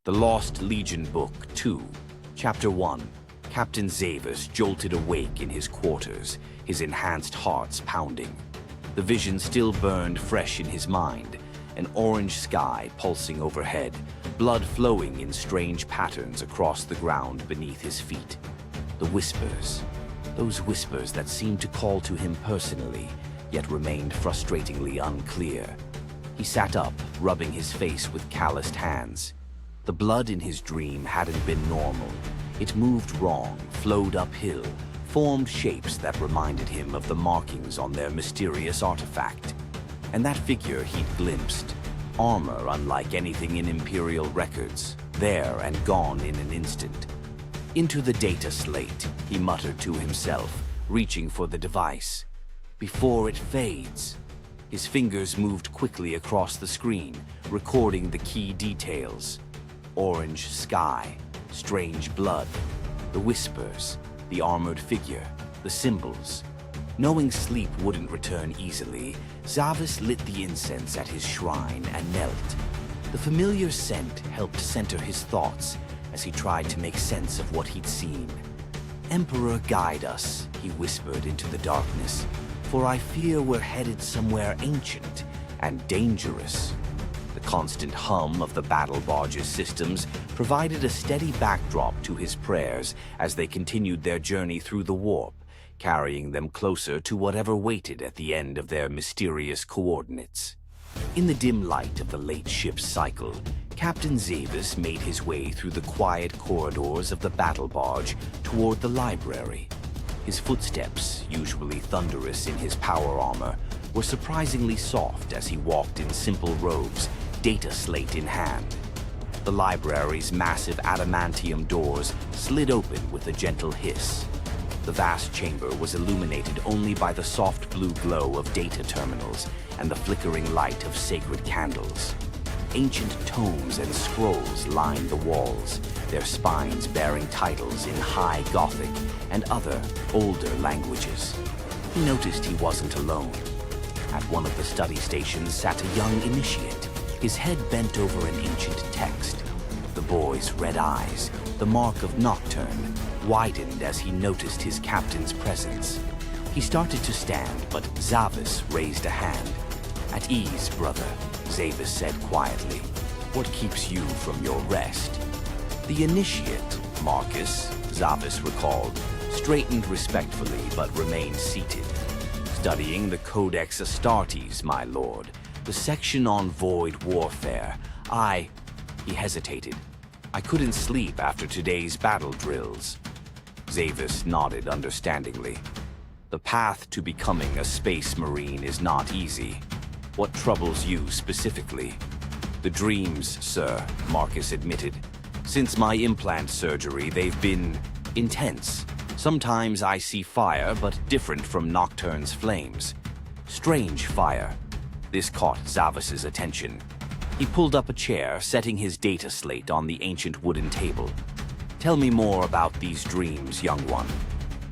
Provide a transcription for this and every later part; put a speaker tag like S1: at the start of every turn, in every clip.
S1: The Lost Legion Book 2, Chapter 1. Captain Zavis jolted awake in his quarters, his enhanced hearts pounding. The vision still burned fresh in his mind, an orange sky pulsing overhead, blood flowing in strange patterns across the ground beneath his feet. The whispers, those whispers that seemed to call to him personally, yet remained frustratingly unclear. He sat up, rubbing his face with calloused hands. The blood in his dream hadn't been normal. It moved wrong, flowed uphill, formed shapes that reminded him of the markings on their mysterious artifact. And that figure he'd glimpsed, armor unlike anything in Imperial records, there and gone in an instant. Into the data slate, he muttered to himself, reaching for the device. Before it fades. His fingers moved quickly across the screen, recording the key details. Orange sky, strange blood, the whispers, the armored figure, the symbols. Knowing sleep wouldn't return easily, Zavis lit the incense at his shrine and knelt. The familiar scent helped center his thoughts as he tried to make sense of what he'd seen. "Emperor, guide us," he whispered into the darkness, "for I fear we're headed somewhere ancient and dangerous." The constant hum of the battle barge's systems provided a steady backdrop to his prayers as they continued their journey through the warp, carrying them closer to whatever waited at the end of their mysterious coordinates. In the dim light of the late ship's cycle, Captain Zavis made his way through the quiet corridors of the battle barge toward the library. His footsteps, usually thunderous in his power armor, were surprisingly soft as he walked in simple robes, data slate in hand. The library's massive adamantium doors slid open with a gentle hiss. The vast chamber was illuminated only by the soft blue glow of data terminals and the flickering light of sacred candles. Ancient tomes and scrolls lined the walls, their spines bearing titles in High Gothic and other, older languages. He noticed he wasn't alone. At one of the study stations sat a young initiate, his head bent over an ancient text. The boy's red eyes, the mark of Nocturne, widened as he noticed his captain's presence. He started to stand, but Zavis raised a hand. "At ease, brother," Zavis said quietly. "What keeps you from your rest?" The initiate, Marcus, Zavis recalled, straightened respectfully but remained seated. "Studying the Codex Astartes, my lord, the section on void warfare. He hesitated. "I couldn't sleep after today's battle drills." Zavis nodded understandingly. "The path to becoming a space marine is not easy. What troubles you specifically?" "The dreams, sir," Marcus admitted. "Since my implant surgery, they've been intense. Sometimes I see fire, but different from Nocturne's flames. Strange fire." This caught Zavis's attention. He pulled up a chair, setting his data slate on the ancient wooden table. "Tell me more about these dreams, young one."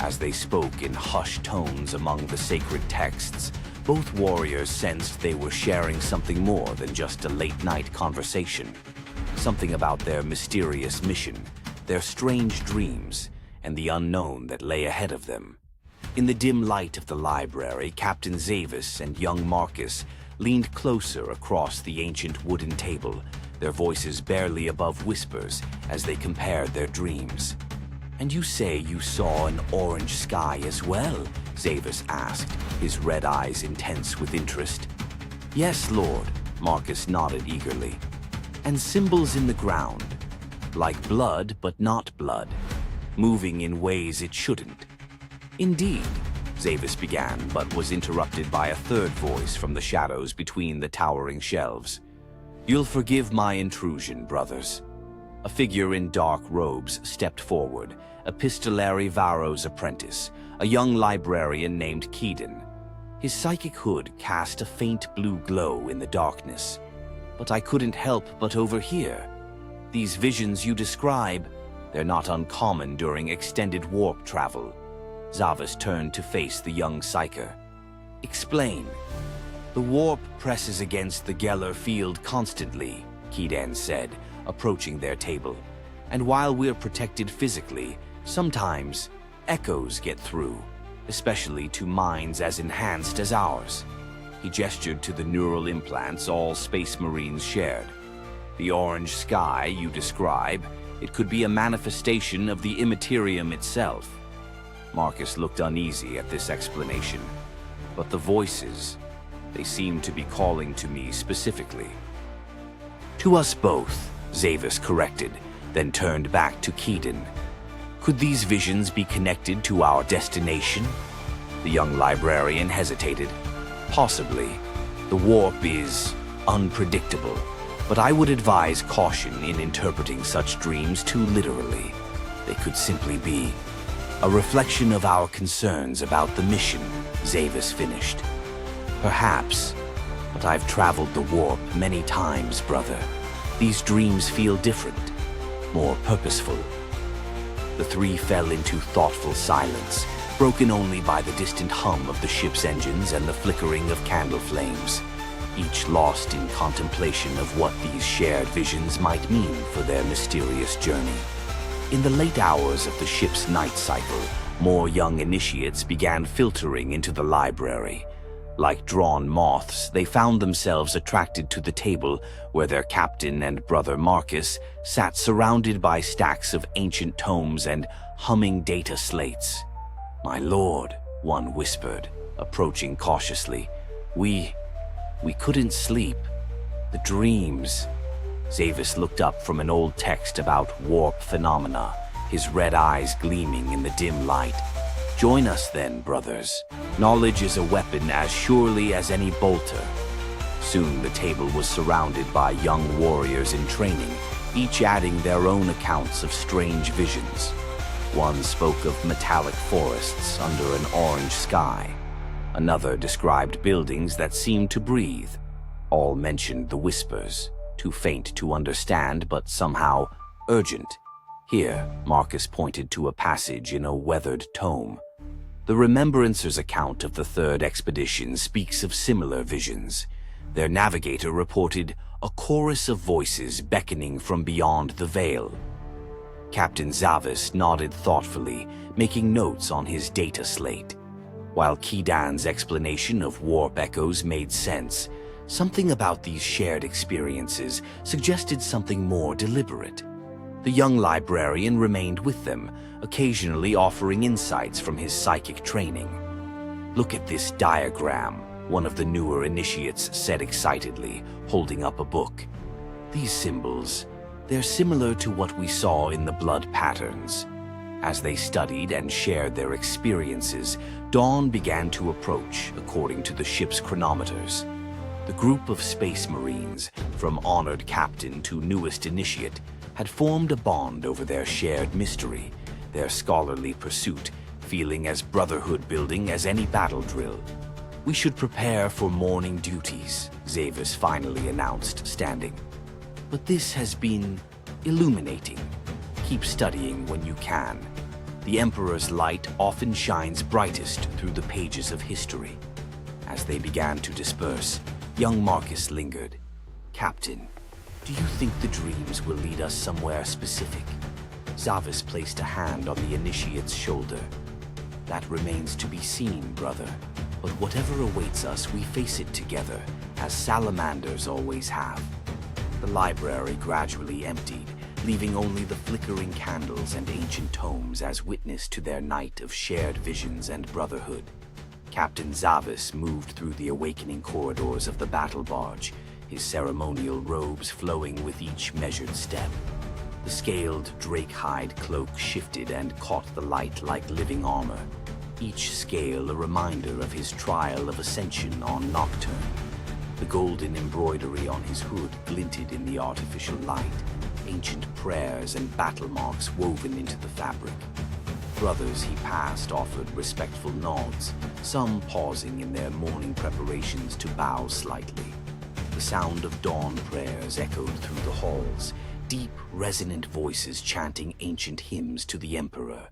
S1: As they spoke in hushed tones among the sacred texts, both warriors sensed they were sharing something more than just a late-night conversation. Something about their mysterious mission, their strange dreams, and the unknown that lay ahead of them. In the dim light of the library, Captain Zavis and young Marcus leaned closer across the ancient wooden table, their voices barely above whispers as they compared their dreams. "And you say you saw an orange sky as well?" Zavis asked, his red eyes intense with interest. "Yes, Lord," Marcus nodded eagerly. "And symbols in the ground, like blood but not blood, moving in ways it shouldn't." "Indeed," Zavis began, but was interrupted by a third voice from the shadows between the towering shelves. "You'll forgive my intrusion, brothers." A figure in dark robes stepped forward, Epistolary Varro's apprentice, a young librarian named Keaton. His psychic hood cast a faint blue glow in the darkness. "But I couldn't help but overhear. These visions you describe, they're not uncommon during extended warp travel." Zavis turned to face the young psyker. "Explain." "The warp presses against the Geller field constantly," Keaton said, approaching their table. And while we're protected physically, sometimes echoes get through, especially to minds as enhanced as ours. He gestured to the neural implants all Space Marines shared. The orange sky you describe, it could be a manifestation of the immaterium itself. Marcus looked uneasy at this explanation, but the voices, they seemed to be calling to me specifically. To us both, Zavis corrected, then turned back to Keaton. Could these visions be connected to our destination? The young librarian hesitated. Possibly. The warp is unpredictable, but I would advise caution in interpreting such dreams too literally. They could simply be a reflection of our concerns about the mission, Zavis finished. Perhaps, but I've traveled the warp many times, brother. These dreams feel different, more purposeful. The three fell into thoughtful silence, broken only by the distant hum of the ship's engines and the flickering of candle flames, each lost in contemplation of what these shared visions might mean for their mysterious journey. In the late hours of the ship's night cycle, more young initiates began filtering into the library. Like drawn moths, they found themselves attracted to the table where their captain and brother Marcus sat surrounded by stacks of ancient tomes and humming data slates. "My lord," one whispered, approaching cautiously. We couldn't sleep. The dreams." Zavis looked up from an old text about warp phenomena, his red eyes gleaming in the dim light. "Join us then, brothers. Knowledge is a weapon as surely as any bolter." Soon the table was surrounded by young warriors in training, each adding their own accounts of strange visions. One spoke of metallic forests under an orange sky. Another described buildings that seemed to breathe. All mentioned the whispers, too faint to understand but somehow urgent. Here, Marcus pointed to a passage in a weathered tome. The Remembrancer's account of the third expedition speaks of similar visions. Their navigator reported a chorus of voices beckoning from beyond the veil. Captain Zavis nodded thoughtfully, making notes on his data slate. While Kedan's explanation of warp echoes made sense, something about these shared experiences suggested something more deliberate. The young librarian remained with them, occasionally offering insights from his psychic training. "Look at this diagram," one of the newer initiates said excitedly, holding up a book. "These symbols, they're similar to what we saw in the blood patterns." As they studied and shared their experiences, dawn began to approach, according to the ship's chronometers. The group of Space Marines, from honored captain to newest initiate, had formed a bond over their shared mystery, their scholarly pursuit, feeling as brotherhood-building as any battle drill. "We should prepare for morning duties," Zavis finally announced, standing. "But this has been illuminating. Keep studying when you can. The Emperor's light often shines brightest through the pages of history." As they began to disperse, young Marcus lingered. "Captain, do you think the dreams will lead us somewhere specific?" Zavis placed a hand on the initiate's shoulder. "That remains to be seen, brother. But whatever awaits us, we face it together, as salamanders always have." The library gradually emptied, leaving only the flickering candles and ancient tomes as witness to their night of shared visions and brotherhood. Captain Zavis moved through the awakening corridors of the battle barge, his ceremonial robes flowing with each measured step. The scaled drake-hide cloak shifted and caught the light like living armor, each scale a reminder of his trial of ascension on Nocturne. The golden embroidery on his hood glinted in the artificial light, ancient prayers and battle marks woven into the fabric. Brothers he passed offered respectful nods, some pausing in their morning preparations to bow slightly. The sound of dawn prayers echoed through the halls, deep, resonant voices chanting ancient hymns to the Emperor.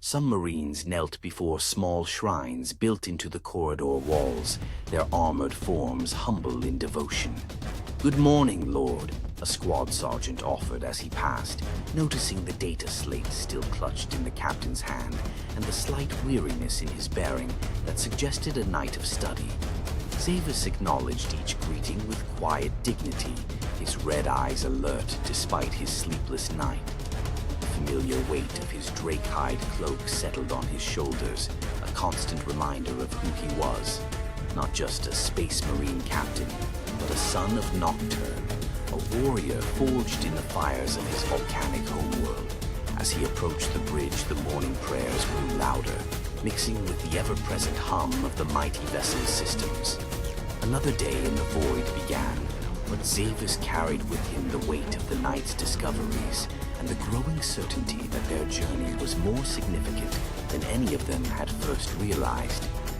S1: Some Marines knelt before small shrines built into the corridor walls, their armored forms humble in devotion. "Good morning, Lord," a squad sergeant offered as he passed, noticing the data slate still clutched in the captain's hand and the slight weariness in his bearing that suggested a night of study. Zavis acknowledged each greeting with quiet dignity, his red eyes alert despite his sleepless night. The familiar weight of his drake-hide cloak settled on his shoulders, a constant reminder of who he was. Not just a space marine captain, but a son of Nocturne, a warrior forged in the fires of his volcanic homeworld. As he approached the bridge, the morning prayers grew louder, mixing with the ever-present hum of the mighty vessel's systems. Another day in the void began, but Zavis carried with him the weight of the night's discoveries and the growing certainty that their journey was more significant than any of them had first realized.